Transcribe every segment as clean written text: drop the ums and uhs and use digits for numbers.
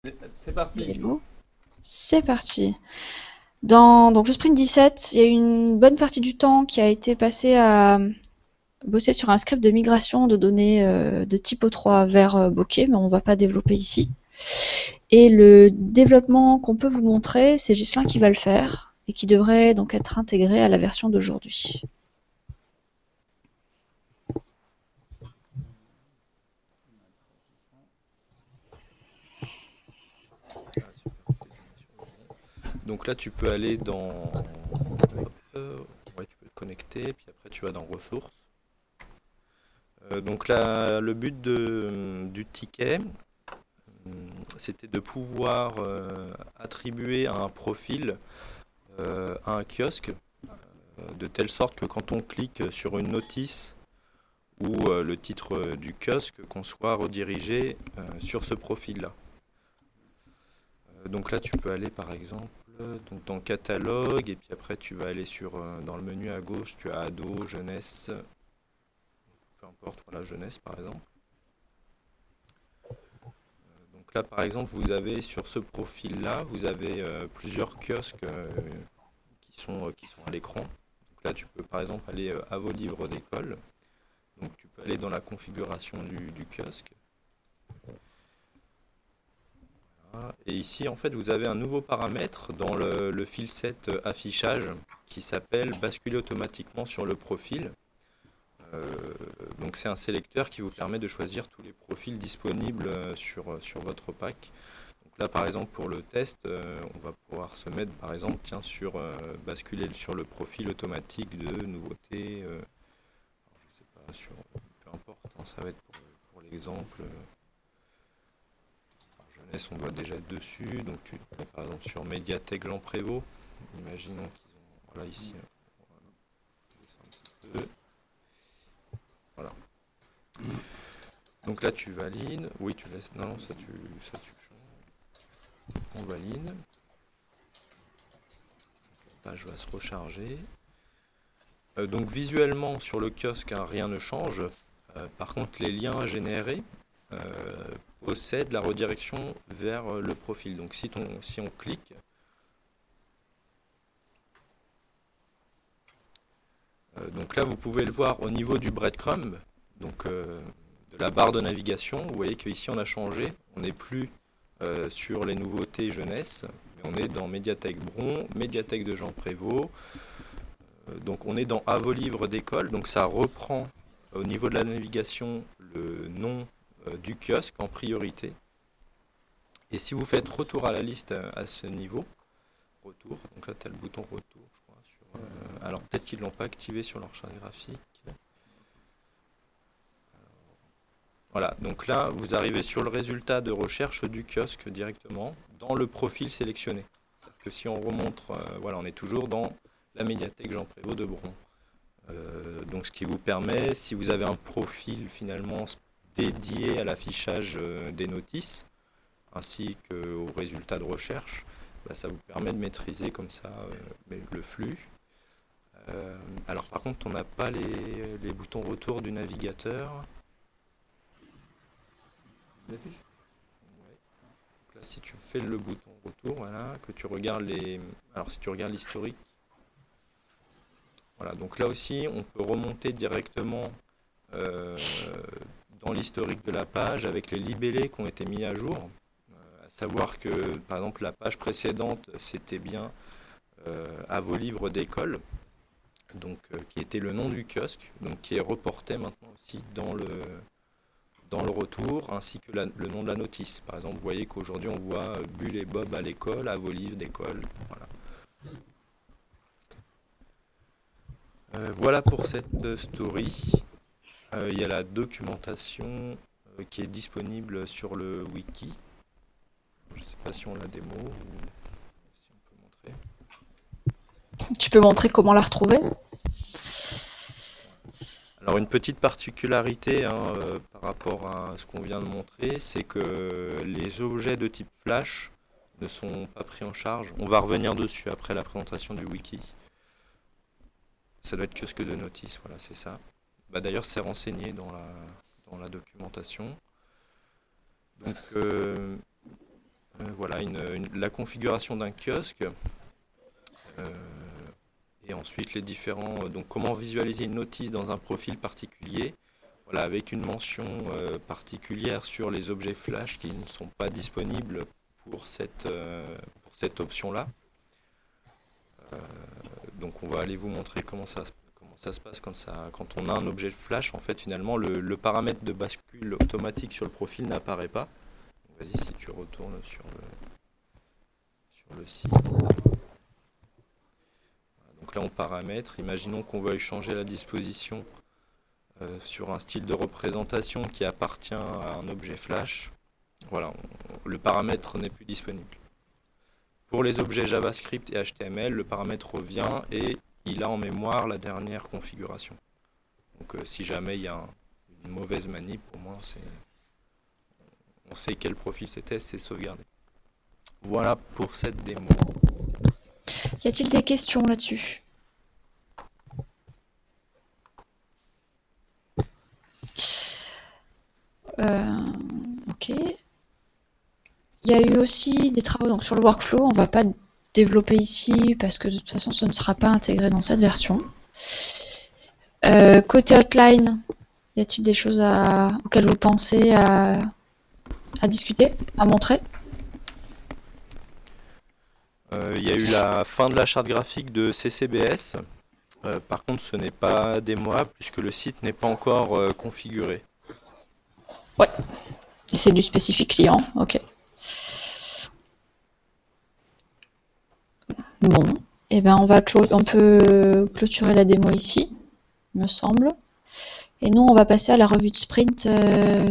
C'est parti. Hello. C'est parti. Dans donc le sprint 17, il y a eu une bonne partie du temps qui a été passé à bosser sur un script de migration de données de type O3 vers Bokeh, mais on ne va pas développer ici. Et le développement qu'on peut vous montrer, c'est Ghislain qui va le faire et qui devrait donc être intégré à la version d'aujourd'hui. Ah, super, toutes les données sur le bon. Donc là, tu peux aller dans... Hop, ouais, tu peux te connecter, puis après tu vas dans ressources. Donc là, le but du ticket, c'était de pouvoir attribuer un profil à un kiosque, de telle sorte que quand on clique sur une notice ou le titre du kiosque, qu'on soit redirigé sur ce profil-là. Donc là, tu peux aller par exemple donc dans catalogue et puis après tu vas aller sur dans le menu à gauche, tu as ado, jeunesse, peu importe, voilà, jeunesse par exemple. Donc là par exemple, vous avez sur ce profil-là, vous avez plusieurs kiosques qui sont à l'écran. Donc là, tu peux par exemple aller à vos livres d'école. Donc tu peux aller dans la configuration du kiosque. Voilà. Et ici, en fait, vous avez un nouveau paramètre dans le fil set affichage qui s'appelle basculer automatiquement sur le profil. Euh, donc c'est un sélecteur qui vous permet de choisir tous les profils disponibles sur votre pack. Donc là par exemple pour le test, on va pouvoir se mettre par exemple tiens, sur basculer sur le profil automatique de nouveauté. Je sais pas, peu importe, hein, ça va être pour l'exemple. Jeunesse on doit déjà être dessus, donc tu te mets par exemple sur Médiathèque Jean Prévost. Imaginons qu'ils ont. Voilà ici. On descend un petit peu. Voilà. Donc là, tu valides. Oui, tu laisses. Non, ça tu changes. On valide. La page va se recharger. Donc visuellement, sur le kiosque, hein, rien ne change. Par contre, les liens générés possèdent la redirection vers le profil. Donc si on clique, donc là, vous pouvez le voir au niveau du breadcrumb, donc de la barre de navigation. Vous voyez qu'ici, on a changé. On n'est plus sur les nouveautés jeunesse, mais on est dans Médiathèque Bron, Médiathèque de Jean Prévost. Donc on est dans à vos livres d'école, donc ça reprend au niveau de la navigation le nom du kiosque en priorité. Et si vous faites retour à la liste à ce niveau, retour, donc là tu as le bouton retour, je crois. Alors peut-être qu'ils ne l'ont pas activé sur leur charte graphique. Voilà, donc là vous arrivez sur le résultat de recherche du kiosque directement dans le profil sélectionné. C'est-à-dire que si on remonte, voilà, on est toujours dans la médiathèque Jean Prévost de Bron. Donc ce qui vous permet, si vous avez un profil finalement dédié à l'affichage des notices, ainsi qu'aux résultats de recherche, bah, ça vous permet de maîtriser comme ça le flux. Alors par contre, on n'a pas les boutons retour du navigateur. Ouais. Donc là, si tu fais le bouton retour, voilà, que tu regardes les... Alors si tu regardes l'historique, voilà, donc là aussi, on peut remonter directement euh, dans l'historique de la page avec les libellés qui ont été mis à jour. À savoir que, par exemple, la page précédente, c'était bien à vos livres d'école, donc qui était le nom du kiosque, donc qui est reporté maintenant aussi dans le retour, ainsi que le nom de la notice. Par exemple, vous voyez qu'aujourd'hui, on voit Bulle et Bob à l'école, à vos livres d'école. Voilà. Voilà pour cette story. Il y a la documentation qui est disponible sur le wiki. Je ne sais pas si on la démo ou si on peut montrer. Tu peux montrer comment la retrouver? Alors une petite particularité hein, par rapport à ce qu'on vient de montrer, c'est que les objets de type flash ne sont pas pris en charge. On va revenir dessus après la présentation du wiki. Ça doit être kiosque de notice, voilà, c'est ça. Bah, d'ailleurs, c'est renseigné dans la documentation. Donc, voilà, la configuration d'un kiosque. Et ensuite les différents. Donc comment visualiser une notice dans un profil particulier. Voilà, avec une mention particulière sur les objets flash qui ne sont pas disponibles pour cette option-là. Donc on va aller vous montrer comment ça se passe quand on a un objet flash. En fait, finalement, le paramètre de bascule automatique sur le profil n'apparaît pas. Vas-y, si tu retournes sur le site. Donc là, on paramètre. Imaginons qu'on veuille changer la disposition sur un style de représentation qui appartient à un objet flash. Voilà, le paramètre n'est plus disponible. Pour les objets JavaScript et HTML, le paramètre revient et il a en mémoire la dernière configuration. Donc si jamais il y a une mauvaise manip, au moins on sait quel profil c'était, c'est sauvegardé. Voilà pour cette démo. Y a-t-il des questions là-dessus? Ok. Il y a eu aussi des travaux donc, sur le workflow. On va pas développer ici parce que de toute façon ce ne sera pas intégré dans cette version. Côté outline, y a-t-il des choses auxquelles vous pensez à discuter, à montrer? Il y a eu la fin de la charte graphique de CCBS. Par contre, ce n'est pas démoable puisque le site n'est pas encore configuré. Ouais, c'est du spécifique client, ok. Bon, et ben on peut clôturer la démo ici, me semble. Et nous, on va passer à la revue de sprint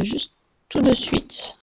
juste tout de suite.